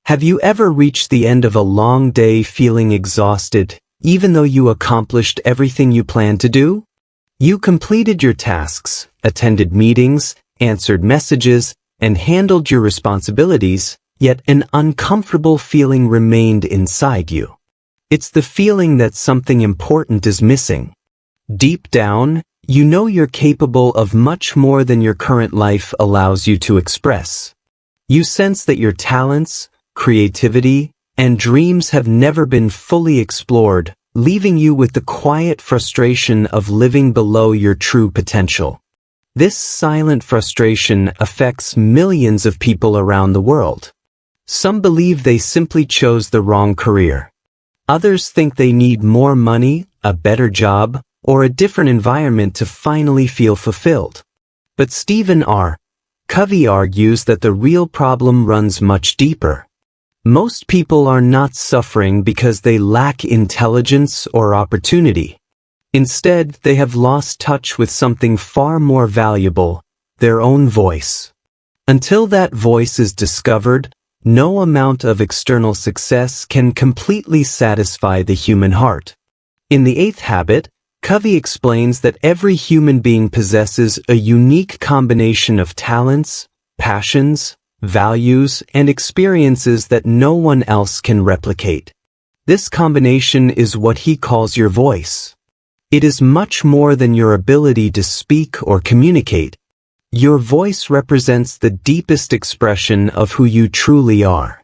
Have you ever reached the end of a long day feeling exhausted, even though you accomplished everything you planned to do? You completed your tasks, attended meetings, answered messages, and handled your responsibilities, yet an uncomfortable feeling remained inside you. It's the feeling that something important is missing. Deep down, you know you're capable of much more than your current life allows you to express. You sense that your talents, creativity, and dreams have never been fully explored, leaving you with the quiet frustration of living below your true potential. This silent frustration affects millions of people around the world. Some believe they simply chose the wrong career. Others think they need more money, a better job, or a different environment to finally feel fulfilled. But Stephen R. Covey argues that the real problem runs much deeper. Most people are not suffering because they lack intelligence or opportunity. Instead, they have lost touch with something far more valuable, their own voice. Until that voice is discovered, no amount of external success can completely satisfy the human heart. In the 8th habit, Covey explains that every human being possesses a unique combination of talents, passions, values, and experiences that no one else can replicate. This combination is what he calls your voice. It is much more than your ability to speak or communicate. Your voice represents the deepest expression of who you truly are.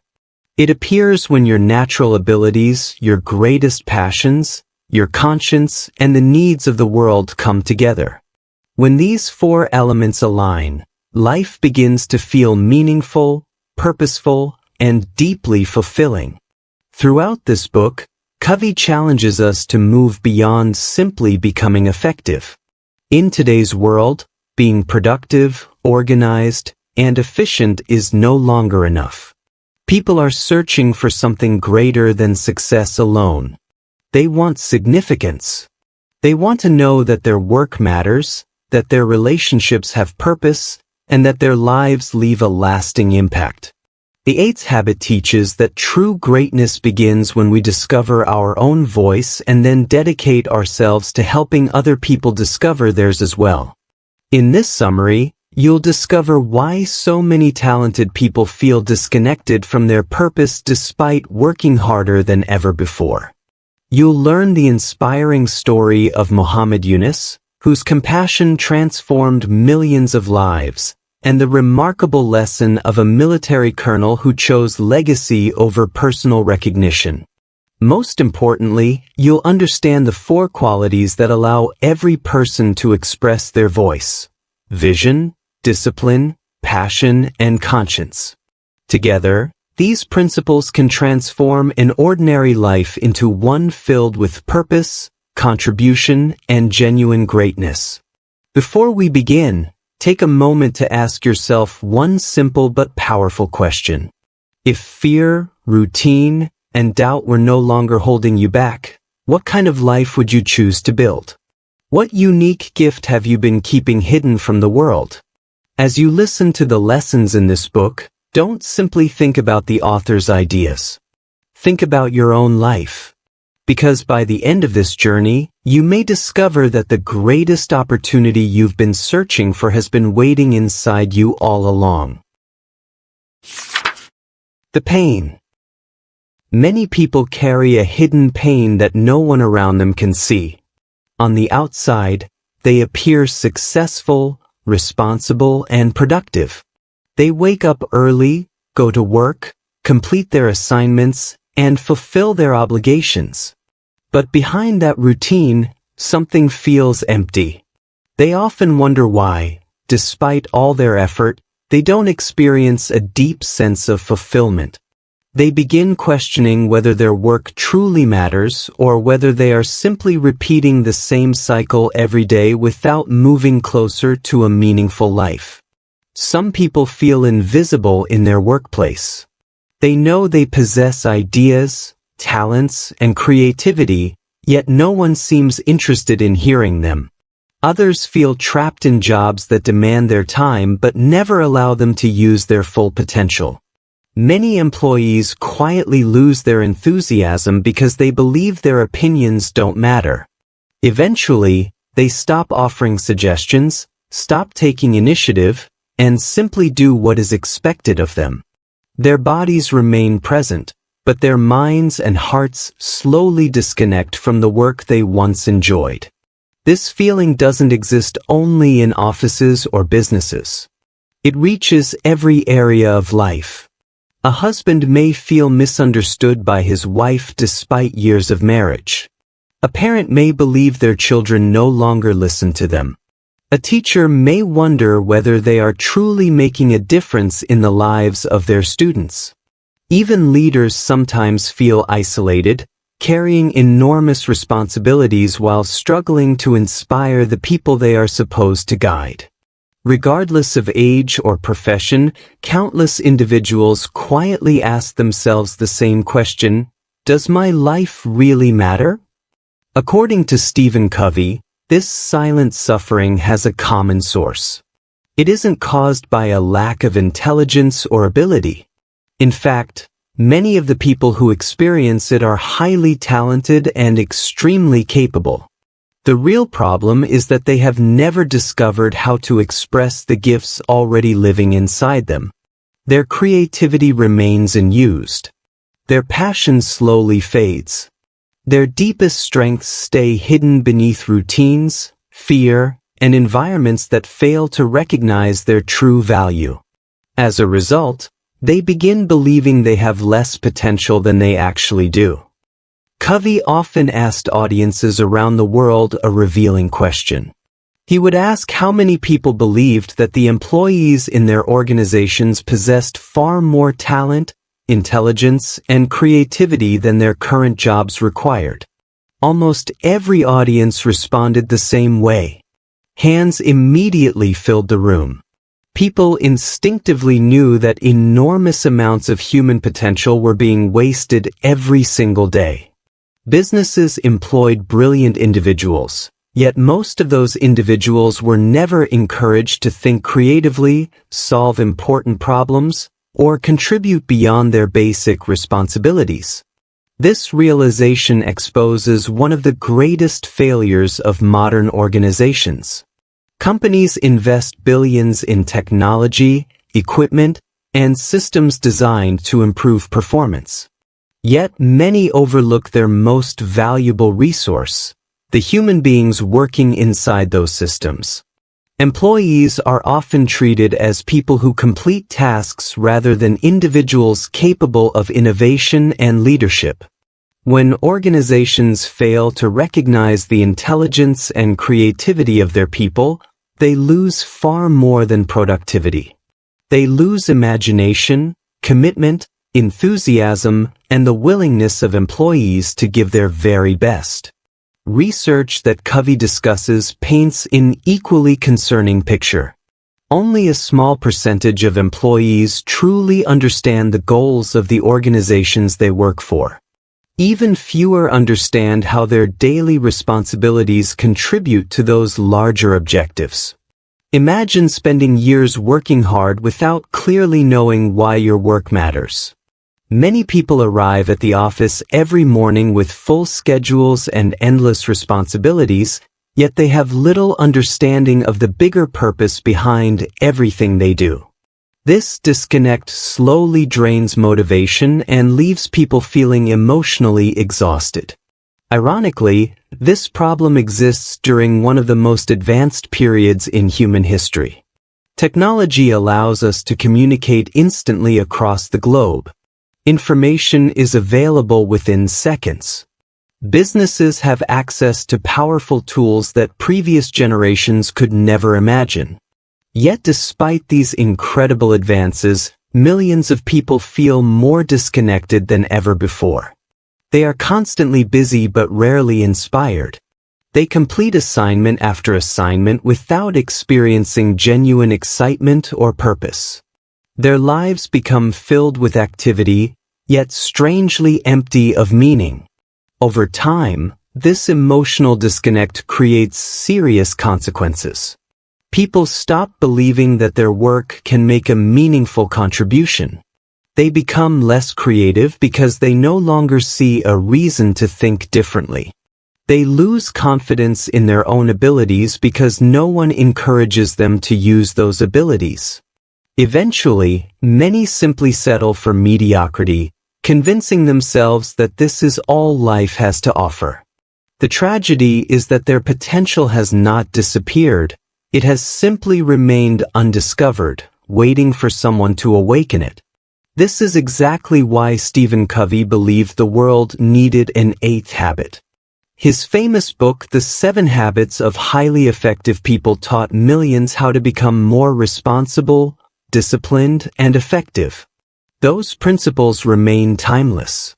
It appears when your natural abilities, your greatest passions, your conscience, and the needs of the world come together. When these 4 elements align, life begins to feel meaningful, purposeful, and deeply fulfilling. Throughout this book, Covey challenges us to move beyond simply becoming effective. In today's world, being productive, organized, and efficient is no longer enough. People are searching for something greater than success alone. They want significance. They want to know that their work matters, that their relationships have purpose, and that their lives leave a lasting impact. The 8th habit teaches that true greatness begins when we discover our own voice and then dedicate ourselves to helping other people discover theirs as well. In this summary, you'll discover why so many talented people feel disconnected from their purpose despite working harder than ever before. You'll learn the inspiring story of Muhammad Yunus, whose compassion transformed millions of lives, and the remarkable lesson of a military colonel who chose legacy over personal recognition. Most importantly, you'll understand the 4 qualities that allow every person to express their voice: vision, discipline, passion, and conscience. Together, these principles can transform an ordinary life into one filled with purpose, contribution, and genuine greatness. Before we begin, take a moment to ask yourself one simple but powerful question. If fear, routine, and doubt were no longer holding you back, what kind of life would you choose to build? What unique gift have you been keeping hidden from the world? As you listen to the lessons in this book, don't simply think about the author's ideas. Think about your own life. Because by the end of this journey, you may discover that the greatest opportunity you've been searching for has been waiting inside you all along. The pain. Many people carry a hidden pain that no one around them can see. On the outside, they appear successful, responsible, and productive. They wake up early, go to work, complete their assignments, and fulfill their obligations. But behind that routine, something feels empty. They often wonder why, despite all their effort, they don't experience a deep sense of fulfillment. They begin questioning whether their work truly matters or whether they are simply repeating the same cycle every day without moving closer to a meaningful life. Some people feel invisible in their workplace. They know they possess ideas, talents, and creativity, yet no one seems interested in hearing them. Others feel trapped in jobs that demand their time but never allow them to use their full potential. Many employees quietly lose their enthusiasm because they believe their opinions don't matter. Eventually, they stop offering suggestions, stop taking initiative, and simply do what is expected of them. Their bodies remain present, but their minds and hearts slowly disconnect from the work they once enjoyed. This feeling doesn't exist only in offices or businesses. It reaches every area of life. A husband may feel misunderstood by his wife despite years of marriage. A parent may believe their children no longer listen to them. A teacher may wonder whether they are truly making a difference in the lives of their students. Even leaders sometimes feel isolated, carrying enormous responsibilities while struggling to inspire the people they are supposed to guide. Regardless of age or profession, countless individuals quietly ask themselves the same question: does my life really matter? According to Covey, this silent suffering has a common source. It isn't caused by a lack of intelligence or ability. In fact, many of the people who experience it are highly talented and extremely capable. The real problem is that they have never discovered how to express the gifts already living inside them. Their creativity remains unused. Their passion slowly fades. Their deepest strengths stay hidden beneath routines, fear, and environments that fail to recognize their true value. As a result, they begin believing they have less potential than they actually do. Covey often asked audiences around the world a revealing question. He would ask how many people believed that the employees in their organizations possessed far more talent, intelligence, and creativity than their current jobs required. Almost every audience responded the same way. Hands immediately filled the room. People instinctively knew that enormous amounts of human potential were being wasted every single day. Businesses employed brilliant individuals, yet most of those individuals were never encouraged to think creatively, solve important problems, or contribute beyond their basic responsibilities. This realization exposes one of the greatest failures of modern organizations. Companies invest billions in technology, equipment, and systems designed to improve performance. Yet many overlook their most valuable resource: the human beings working inside those systems. Employees are often treated as people who complete tasks rather than individuals capable of innovation and leadership. When organizations fail to recognize the intelligence and creativity of their people, they lose far more than productivity. They lose imagination, commitment, enthusiasm, and the willingness of employees to give their very best. Research that Covey discusses paints an equally concerning picture. Only a small percentage of employees truly understand the goals of the organizations they work for. Even fewer understand how their daily responsibilities contribute to those larger objectives. Imagine spending years working hard without clearly knowing why your work matters. Many people arrive at the office every morning with full schedules and endless responsibilities, yet they have little understanding of the bigger purpose behind everything they do. This disconnect slowly drains motivation and leaves people feeling emotionally exhausted. Ironically, this problem exists during one of the most advanced periods in human history. Technology allows us to communicate instantly across the globe. Information is available within seconds. Businesses have access to powerful tools that previous generations could never imagine. Yet despite these incredible advances, millions of people feel more disconnected than ever before. They are constantly busy but rarely inspired. They complete assignment after assignment without experiencing genuine excitement or purpose. Their lives become filled with activity, yet strangely empty of meaning. Over time, this emotional disconnect creates serious consequences. People stop believing that their work can make a meaningful contribution. They become less creative because they no longer see a reason to think differently. They lose confidence in their own abilities because no one encourages them to use those abilities. Eventually, many simply settle for mediocrity, convincing themselves that this is all life has to offer. The tragedy is that their potential has not disappeared, it has simply remained undiscovered, waiting for someone to awaken it. This is exactly why Stephen Covey believed the world needed an eighth habit. His famous book, The 7 Habits of Highly Effective People, taught millions how to become more responsible, disciplined, and effective. Those principles remain timeless.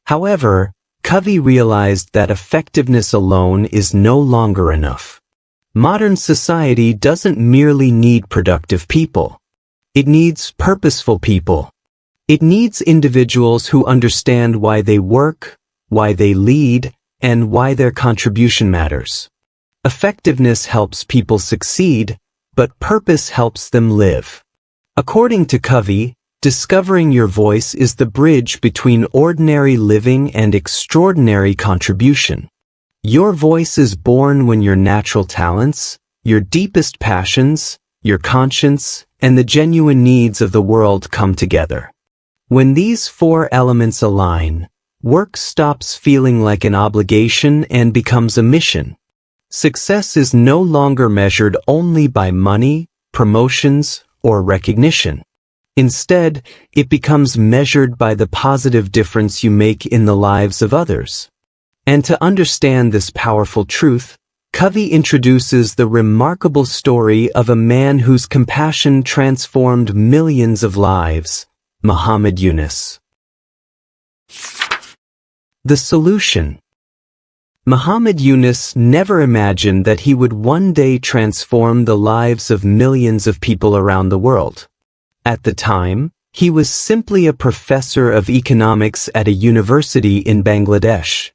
However, Covey realized that effectiveness alone is no longer enough. Modern society doesn't merely need productive people. It needs purposeful people. It needs individuals who understand why they work, why they lead, and why their contribution matters. Effectiveness helps people succeed, but purpose helps them live. According to Covey, discovering your voice is the bridge between ordinary living and extraordinary contribution. Your voice is born when your natural talents, your deepest passions, your conscience, and the genuine needs of the world come together. When these 4 elements align, work stops feeling like an obligation and becomes a mission. Success is no longer measured only by money, promotions, or recognition. Instead, it becomes measured by the positive difference you make in the lives of others. And to understand this powerful truth, Covey introduces the remarkable story of a man whose compassion transformed millions of lives, Muhammad Yunus. The solution. Muhammad Yunus never imagined that he would one day transform the lives of millions of people around the world. At the time, he was simply a professor of economics at a university in Bangladesh.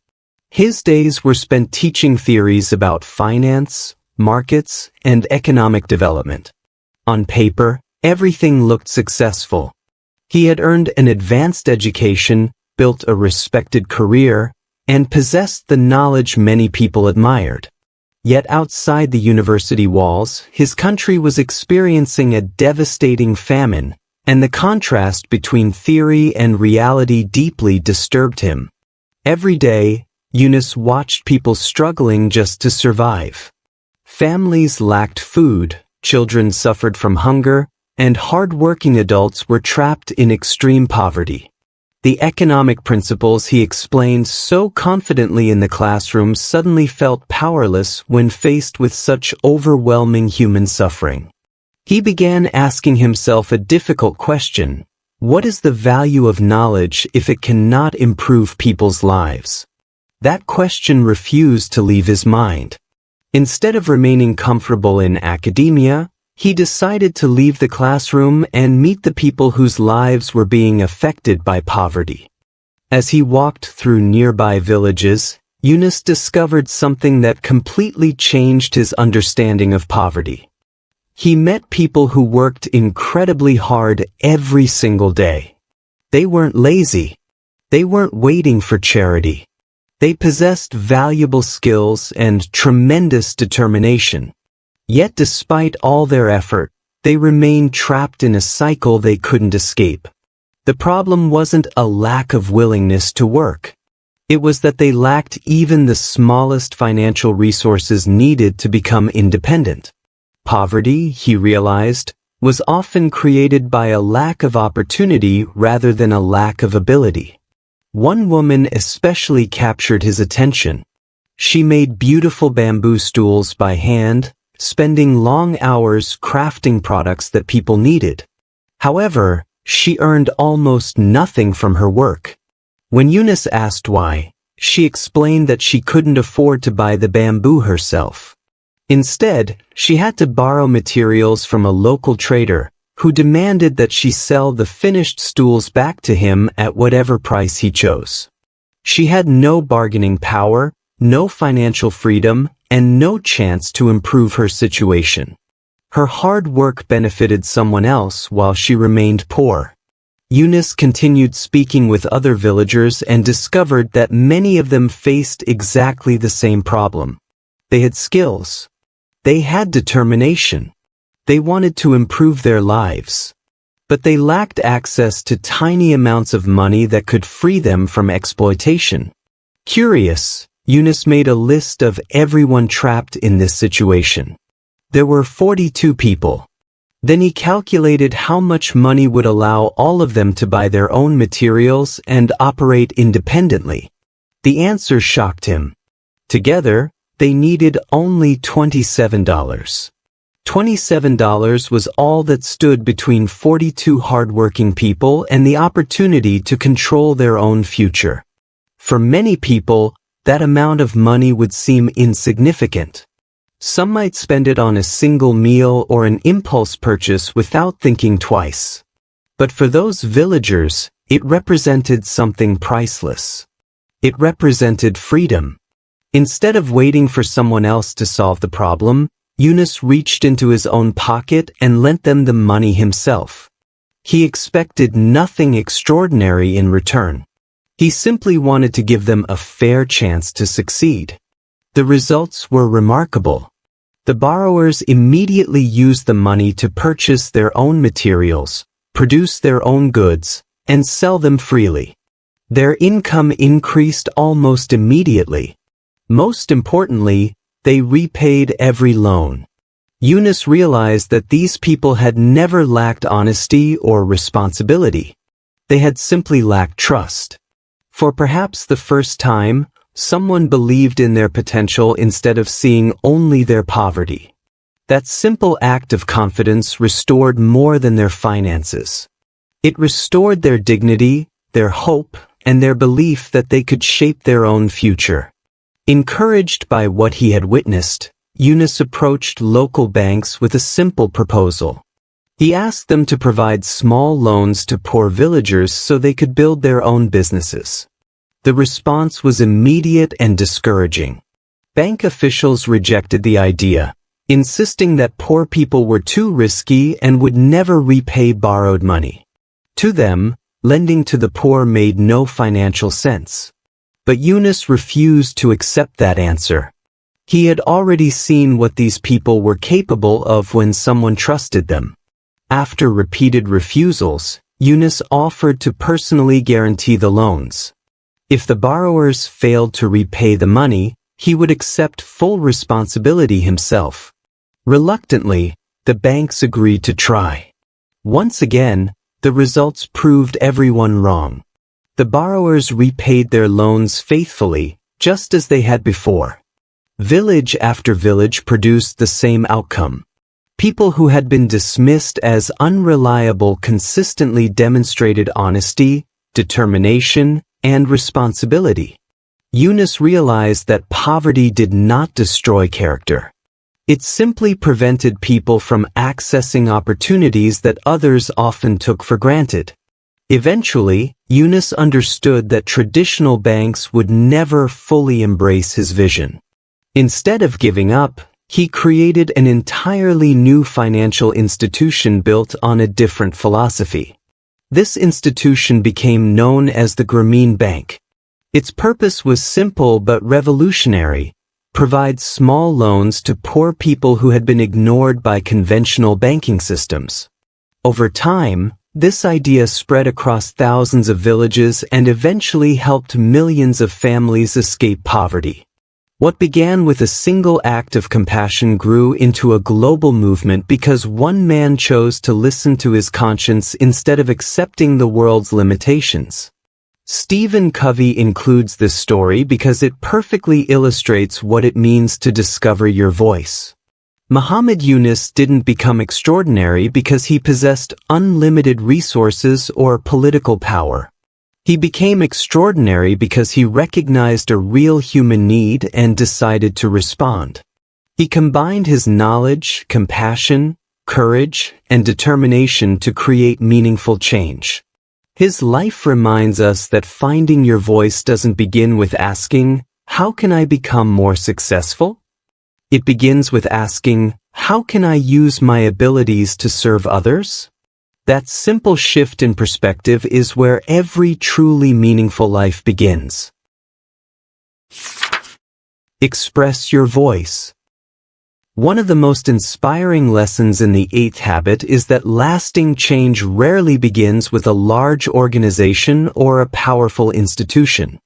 His days were spent teaching theories about finance, markets, and economic development. On paper, everything looked successful. He had earned an advanced education, built a respected career, and possessed the knowledge many people admired. Yet outside the university walls, his country was experiencing a devastating famine, and the contrast between theory and reality deeply disturbed him. Every day, Yunus watched people struggling just to survive. Families lacked food, children suffered from hunger, and hard-working adults were trapped in extreme poverty. The economic principles he explained so confidently in the classroom suddenly felt powerless when faced with such overwhelming human suffering. He began asking himself a difficult question: what is the value of knowledge if it cannot improve people's lives? That question refused to leave his mind. Instead of remaining comfortable in academia, he decided to leave the classroom and meet the people whose lives were being affected by poverty. As he walked through nearby villages, Yunus discovered something that completely changed his understanding of poverty. He met people who worked incredibly hard every single day. They weren't lazy. They weren't waiting for charity. They possessed valuable skills and tremendous determination. Yet despite all their effort, they remained trapped in a cycle they couldn't escape. The problem wasn't a lack of willingness to work. It was that they lacked even the smallest financial resources needed to become independent. Poverty, he realized, was often created by a lack of opportunity rather than a lack of ability. One woman especially captured his attention. She made beautiful bamboo stools by hand, spending long hours crafting products that people needed. However, she earned almost nothing from her work. When Yunus asked why, she explained that she couldn't afford to buy the bamboo herself. Instead, she had to borrow materials from a local trader, who demanded that she sell the finished stools back to him at whatever price he chose. She had no bargaining power, no financial freedom, and no chance to improve her situation. Her hard work benefited someone else while she remained poor. Yunus continued speaking with other villagers and discovered that many of them faced exactly the same problem. They had skills. They had determination. They wanted to improve their lives. But they lacked access to tiny amounts of money that could free them from exploitation. Curious, Yunus made a list of everyone trapped in this situation. There were 42 people. Then he calculated how much money would allow all of them to buy their own materials and operate independently. The answer shocked him. Together, they needed only $27. $27 was all that stood between 42 hardworking people and the opportunity to control their own future. For many people, that amount of money would seem insignificant. Some might spend it on a single meal or an impulse purchase without thinking twice. But for those villagers, it represented something priceless. It represented freedom. Instead of waiting for someone else to solve the problem, Yunus reached into his own pocket and lent them the money himself. He expected nothing extraordinary in return. He simply wanted to give them a fair chance to succeed. The results were remarkable. The borrowers immediately used the money to purchase their own materials, produce their own goods, and sell them freely. Their income increased almost immediately. Most importantly, they repaid every loan. Yunus realized that these people had never lacked honesty or responsibility. They had simply lacked trust. For perhaps the first time, someone believed in their potential instead of seeing only their poverty. That simple act of confidence restored more than their finances. It restored their dignity, their hope, and their belief that they could shape their own future. Encouraged by what he had witnessed, Yunus approached local banks with a simple proposal. He asked them to provide small loans to poor villagers so they could build their own businesses. The response was immediate and discouraging. Bank officials rejected the idea, insisting that poor people were too risky and would never repay borrowed money. To them, lending to the poor made no financial sense. But Yunus refused to accept that answer. He had already seen what these people were capable of when someone trusted them. After repeated refusals, Yunus offered to personally guarantee the loans. If the borrowers failed to repay the money, he would accept full responsibility himself. Reluctantly, the banks agreed to try. Once again, the results proved everyone wrong. The borrowers repaid their loans faithfully, just as they had before. Village after village produced the same outcome. People who had been dismissed as unreliable consistently demonstrated honesty, determination, and responsibility. Yunus realized that poverty did not destroy character. It simply prevented people from accessing opportunities that others often took for granted. Eventually, Yunus understood that traditional banks would never fully embrace his vision. Instead of giving up, he created an entirely new financial institution built on a different philosophy. This institution became known as the Grameen Bank. Its purpose was simple but revolutionary: provide small loans to poor people who had been ignored by conventional banking systems. Over time, this idea spread across thousands of villages and eventually helped millions of families escape poverty. What began with a single act of compassion grew into a global movement because one man chose to listen to his conscience instead of accepting the world's limitations. Stephen Covey includes this story because it perfectly illustrates what it means to discover your voice. Muhammad Yunus didn't become extraordinary because he possessed unlimited resources or political power. He became extraordinary because he recognized a real human need and decided to respond. He combined his knowledge, compassion, courage, and determination to create meaningful change. His life reminds us that finding your voice doesn't begin with asking, "How can I become more successful?" It begins with asking, "How can I use my abilities to serve others?" That simple shift in perspective is where every truly meaningful life begins. Express your voice. One of the most inspiring lessons in the 8th habit is that lasting change rarely begins with a large organization or a powerful institution.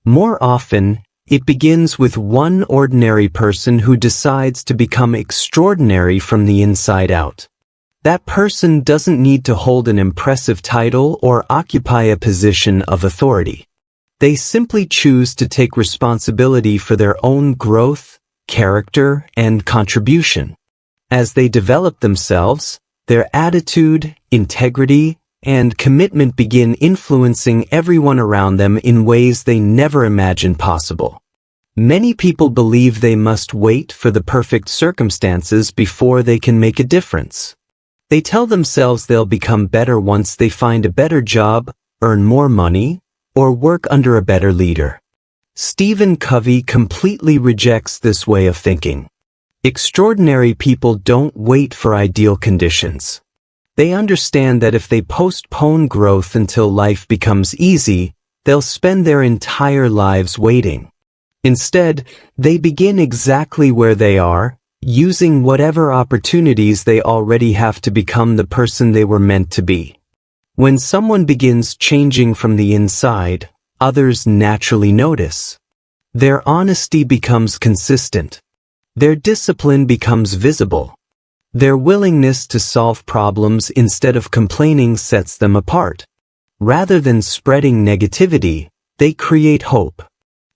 More often, it begins with one ordinary person who decides to become extraordinary from the inside out. That person doesn't need to hold an impressive title or occupy a position of authority. They simply choose to take responsibility for their own growth, character, and contribution. As they develop themselves, their attitude, integrity, and commitment begin influencing everyone around them in ways they never imagined possible. Many people believe they must wait for the perfect circumstances before they can make a difference. They tell themselves they'll become better once they find a better job, earn more money, or work under a better leader. Stephen Covey completely rejects this way of thinking. Extraordinary people don't wait for ideal conditions. They understand that if they postpone growth until life becomes easy, they'll spend their entire lives waiting. Instead, they begin exactly where they are, using whatever opportunities they already have to become the person they were meant to be. When someone begins changing from the inside, others naturally notice. Their honesty becomes consistent. Their discipline becomes visible. Their willingness to solve problems instead of complaining sets them apart. Rather than spreading negativity, they create hope.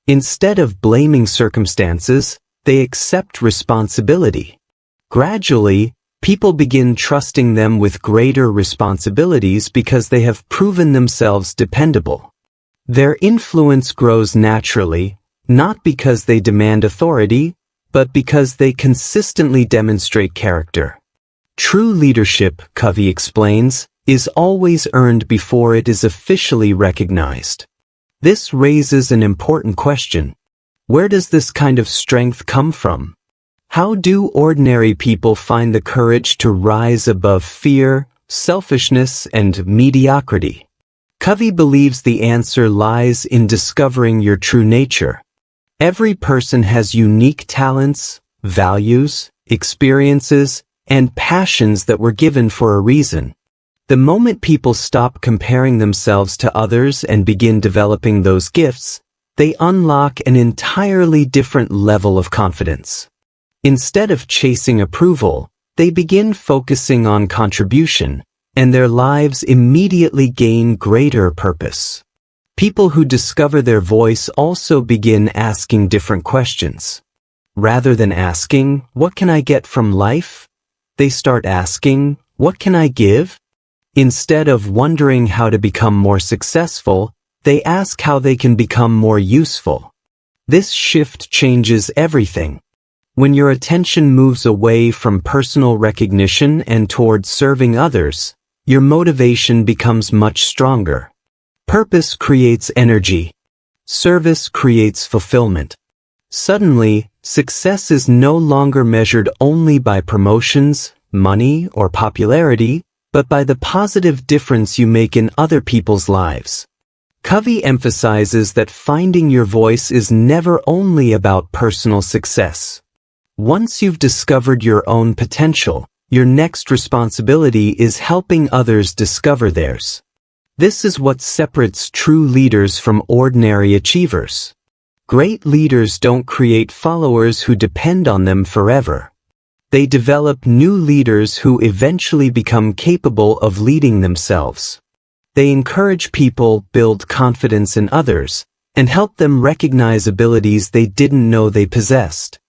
Instead of blaming circumstances, they accept responsibility. Gradually, people begin trusting them with greater responsibilities because they have proven themselves dependable. Their influence grows naturally, not because they demand authority, but because they consistently demonstrate character. True leadership, Covey explains, is always earned before it is officially recognized. This raises an important question. Where does this kind of strength come from? How do ordinary people find the courage to rise above fear, selfishness, and mediocrity? Covey believes the answer lies in discovering your true nature. Every person has unique talents, values, experiences, and passions that were given for a reason. The moment people stop comparing themselves to others and begin developing those gifts, they unlock an entirely different level of confidence. Instead of chasing approval, they begin focusing on contribution, and their lives immediately gain greater purpose. People who discover their voice also begin asking different questions. Rather than asking, "What can I get from life?" they start asking, "What can I give?" Instead of wondering how to become more successful, they ask how they can become more useful. This shift changes everything. When your attention moves away from personal recognition and towards serving others, your motivation becomes much stronger. Purpose creates energy. Service creates fulfillment. Suddenly, success is no longer measured only by promotions, money, or popularity, but by the positive difference you make in other people's lives. Covey emphasizes that finding your voice is never only about personal success. Once you've discovered your own potential, your next responsibility is helping others discover theirs. This is what separates true leaders from ordinary achievers. Great leaders don't create followers who depend on them forever. They develop new leaders who eventually become capable of leading themselves. They encourage people, build confidence in others, and help them recognize abilities they didn't know they possessed.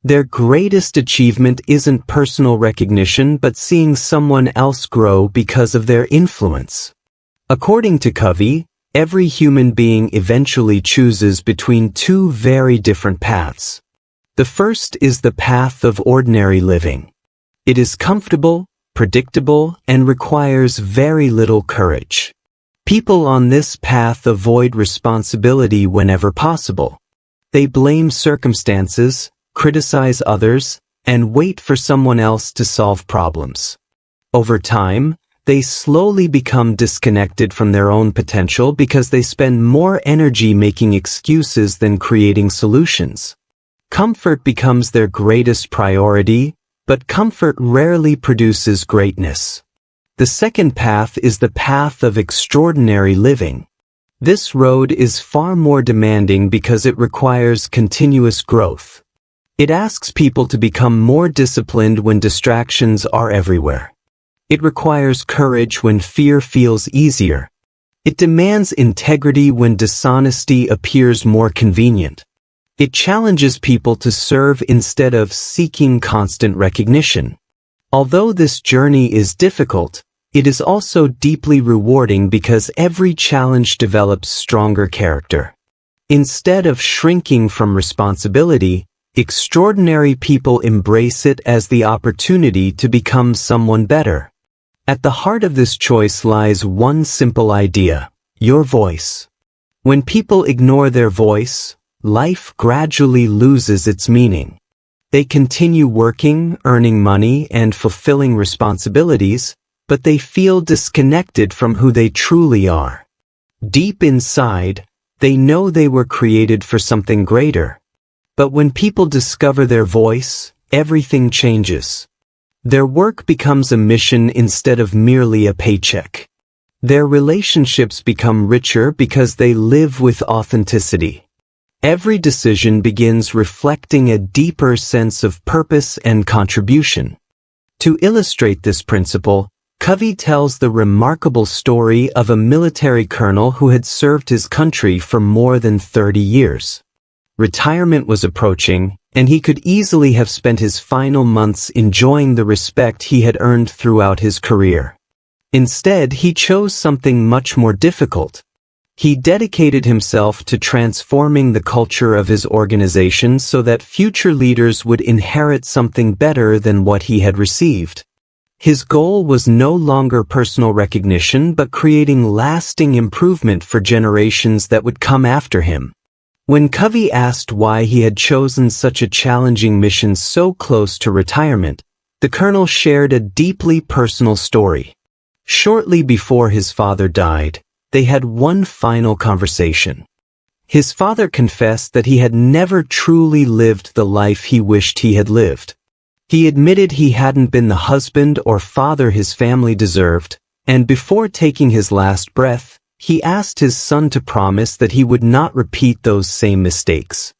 Their greatest achievement isn't personal recognition but seeing someone else grow because of their influence. According to Covey, every human being eventually chooses between two very different paths. The first is the path of ordinary living. It is comfortable, predictable, and requires very little courage. People on this path avoid responsibility whenever possible. They blame circumstances, criticize others, and wait for someone else to solve problems. Over time, they slowly become disconnected from their own potential because they spend more energy making excuses than creating solutions. Comfort becomes their greatest priority, but comfort rarely produces greatness. The second path is the path of extraordinary living. This road is far more demanding because it requires continuous growth. It asks people to become more disciplined when distractions are everywhere. It requires courage when fear feels easier. It demands integrity when dishonesty appears more convenient. It challenges people to serve instead of seeking constant recognition. Although this journey is difficult, it is also deeply rewarding because every challenge develops stronger character. Instead of shrinking from responsibility, extraordinary people embrace it as the opportunity to become someone better. At the heart of this choice lies one simple idea: your voice. When people ignore their voice, life gradually loses its meaning. They continue working, earning money, and fulfilling responsibilities, but they feel disconnected from who they truly are. Deep inside, they know they were created for something greater. But when people discover their voice, everything changes. Their work becomes a mission instead of merely a paycheck. Their relationships become richer because they live with authenticity. Every decision begins reflecting a deeper sense of purpose and contribution. To illustrate this principle, Covey tells the remarkable story of a military colonel who had served his country for more than 30 years. Retirement was approaching, and he could easily have spent his final months enjoying the respect he had earned throughout his career. Instead, he chose something much more difficult. He dedicated himself to transforming the culture of his organization so that future leaders would inherit something better than what he had received. His goal was no longer personal recognition but creating lasting improvement for generations that would come after him. When Covey asked why he had chosen such a challenging mission so close to retirement, the colonel shared a deeply personal story. Shortly before his father died, they had one final conversation. His father confessed that he had never truly lived the life he wished he had lived. He admitted he hadn't been the husband or father his family deserved, and before taking his last breath, he asked his son to promise that he would not repeat those same mistakes.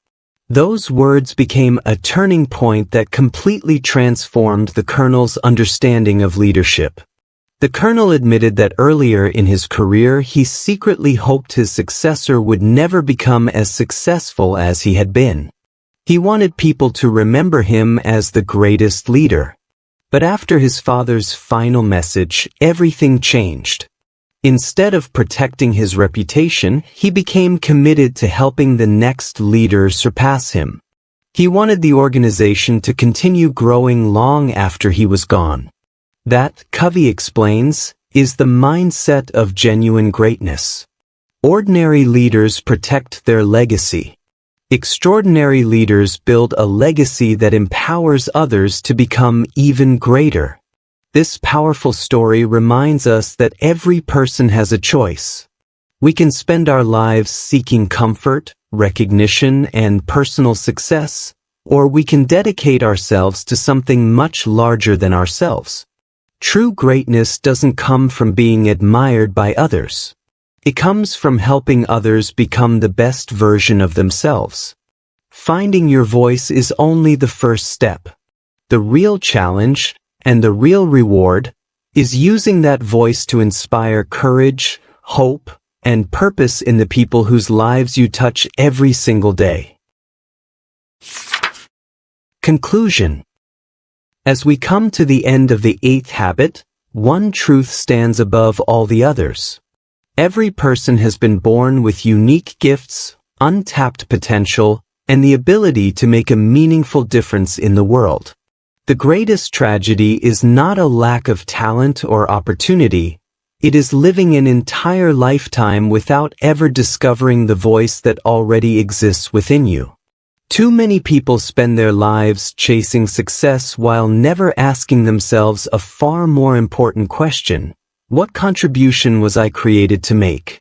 Those words became a turning point that completely transformed the colonel's understanding of leadership. The colonel admitted that earlier in his career he secretly hoped his successor would never become as successful as he had been. He wanted people to remember him as the greatest leader. But after his father's final message, everything changed. Instead of protecting his reputation, he became committed to helping the next leader surpass him. He wanted the organization to continue growing long after he was gone. That, Covey explains, is the mindset of genuine greatness. Ordinary leaders protect their legacy. Extraordinary leaders build a legacy that empowers others to become even greater. This powerful story reminds us that every person has a choice. We can spend our lives seeking comfort, recognition, and personal success, or we can dedicate ourselves to something much larger than ourselves. True greatness doesn't come from being admired by others. It comes from helping others become the best version of themselves. Finding your voice is only the first step. The real challenge, and the real reward, is using that voice to inspire courage, hope, and purpose in the people whose lives you touch every single day. Conclusion. As we come to the end of the 8th habit, one truth stands above all the others. Every person has been born with unique gifts, untapped potential, and the ability to make a meaningful difference in the world. The greatest tragedy is not a lack of talent or opportunity. It is living an entire lifetime without ever discovering the voice that already exists within you. Too many people spend their lives chasing success while never asking themselves a far more important question: What contribution was I created to make?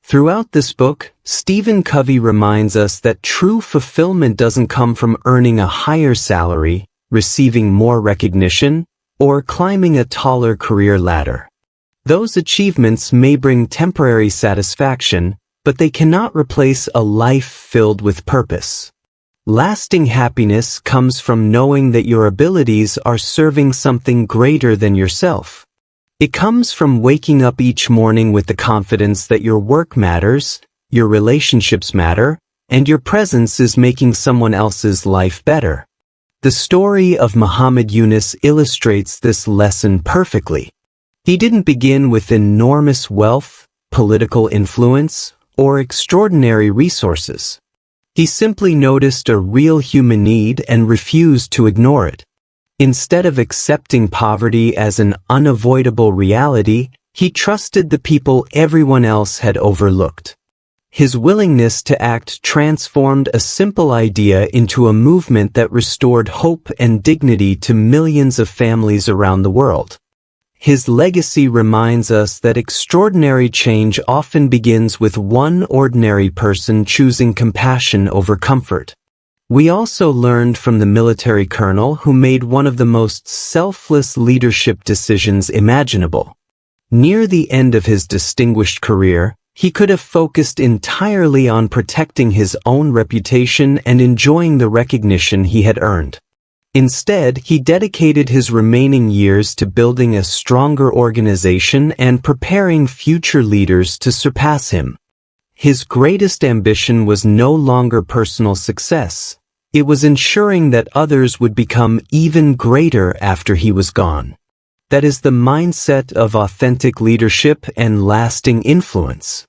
Throughout this book, Stephen Covey reminds us that true fulfillment doesn't come from earning a higher salary, receiving more recognition, or climbing a taller career ladder. Those achievements may bring temporary satisfaction, but they cannot replace a life filled with purpose. Lasting happiness comes from knowing that your abilities are serving something greater than yourself. It comes from waking up each morning with the confidence that your work matters, your relationships matter, and your presence is making someone else's life better. The story of Muhammad Yunus illustrates this lesson perfectly. He didn't begin with enormous wealth, political influence, or extraordinary resources. He simply noticed a real human need and refused to ignore it. Instead of accepting poverty as an unavoidable reality, he trusted the people everyone else had overlooked. His willingness to act transformed a simple idea into a movement that restored hope and dignity to millions of families around the world. His legacy reminds us that extraordinary change often begins with one ordinary person choosing compassion over comfort. We also learned from the military colonel who made one of the most selfless leadership decisions imaginable. Near the end of his distinguished career, he could have focused entirely on protecting his own reputation and enjoying the recognition he had earned. Instead, he dedicated his remaining years to building a stronger organization and preparing future leaders to surpass him. His greatest ambition was no longer personal success. It was ensuring that others would become even greater after he was gone. That is the mindset of authentic leadership and lasting influence.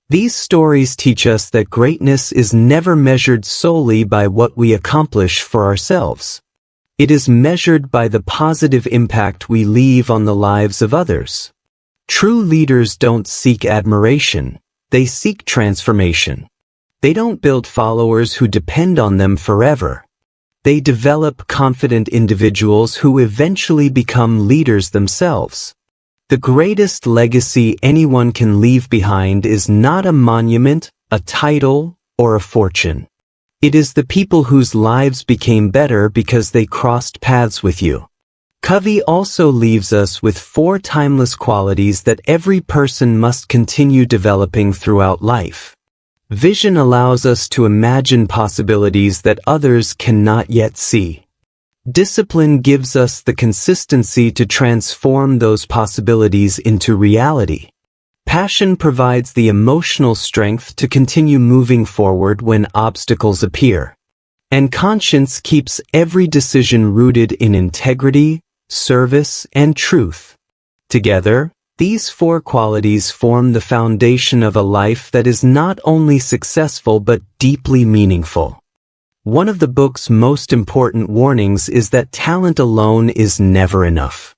These stories teach us that greatness is never measured solely by what we accomplish for ourselves. It is measured by the positive impact we leave on the lives of others. True leaders don't seek admiration. They seek transformation. They don't build followers who depend on them forever. They develop confident individuals who eventually become leaders themselves. The greatest legacy anyone can leave behind is not a monument, a title, or a fortune. It is the people whose lives became better because they crossed paths with you. Covey also leaves us with 4 timeless qualities that every person must continue developing throughout life. Vision allows us to imagine possibilities that others cannot yet see. Discipline gives us the consistency to transform those possibilities into reality. Passion provides the emotional strength to continue moving forward when obstacles appear. And conscience keeps every decision rooted in integrity, service, and truth. Together, these 4 qualities form the foundation of a life that is not only successful but deeply meaningful. One of the book's most important warnings is that talent alone is never enough.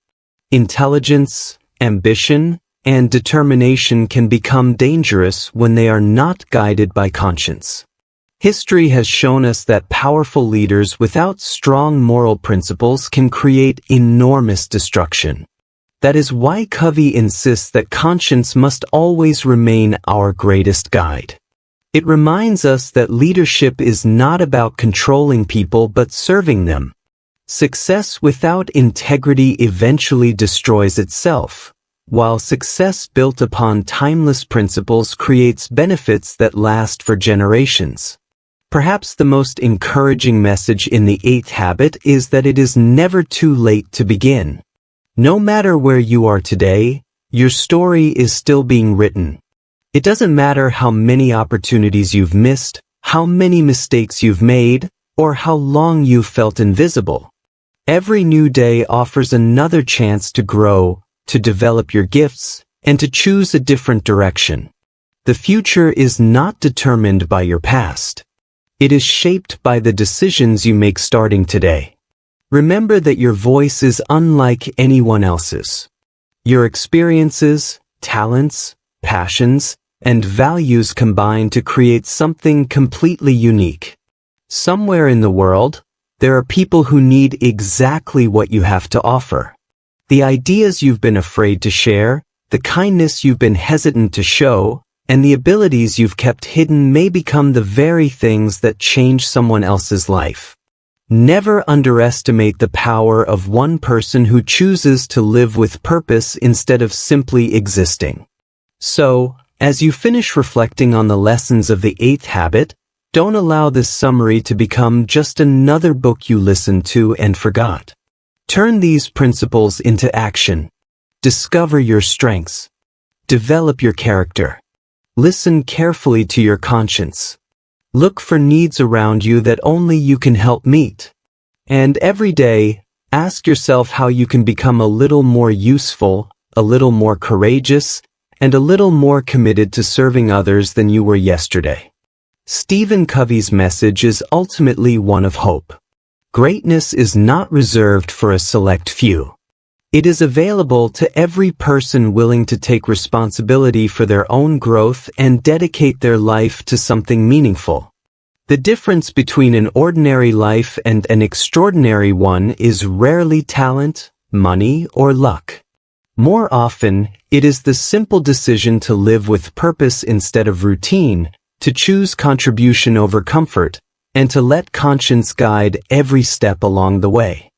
Intelligence, ambition, and determination can become dangerous when they are not guided by conscience. History has shown us that powerful leaders without strong moral principles can create enormous destruction. That is why Covey insists that conscience must always remain our greatest guide. It reminds us that leadership is not about controlling people but serving them. Success without integrity eventually destroys itself, while success built upon timeless principles creates benefits that last for generations. Perhaps the most encouraging message in the 8th habit is that it is never too late to begin. No matter where you are today, your story is still being written. It doesn't matter how many opportunities you've missed, how many mistakes you've made, or how long you've felt invisible. Every new day offers another chance to grow, to develop your gifts, and to choose a different direction. The future is not determined by your past. It is shaped by the decisions you make starting today. Remember that your voice is unlike anyone else's. Your experiences, talents, passions, and values combine to create something completely unique. Somewhere in the world, there are people who need exactly what you have to offer. The ideas you've been afraid to share, The kindness you've been hesitant to show, and the abilities you've kept hidden may become the very things that change someone else's life. Never underestimate the power of one person who chooses to live with purpose instead of simply existing. So, as you finish reflecting on the lessons of the 8th habit, don't allow this summary to become just another book you listened to and forgot. Turn these principles into action. Discover your strengths. Develop your character. Listen carefully to your conscience. Look for needs around you that only you can help meet. And every day, ask yourself how you can become a little more useful, a little more courageous, and a little more committed to serving others than you were yesterday. Stephen Covey's message is ultimately one of hope. Greatness is not reserved for a select few. It is available to every person willing to take responsibility for their own growth and dedicate their life to something meaningful. The difference between an ordinary life and an extraordinary one is rarely talent, money, or luck. More often, it is the simple decision to live with purpose instead of routine, to choose contribution over comfort, and to let conscience guide every step along the way.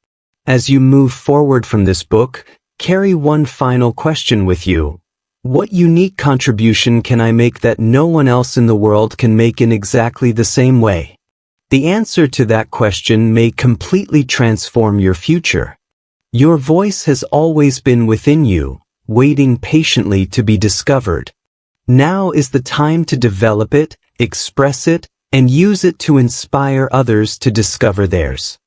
As you move forward from this book, carry one final question with you. What unique contribution can I make that no one else in the world can make in exactly the same way? The answer to that question may completely transform your future. Your voice has always been within you, waiting patiently to be discovered. Now is the time to develop it, express it, and use it to inspire others to discover theirs.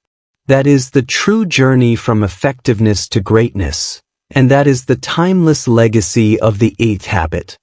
That is the true journey from effectiveness to greatness, and that is the timeless legacy of the 8th habit.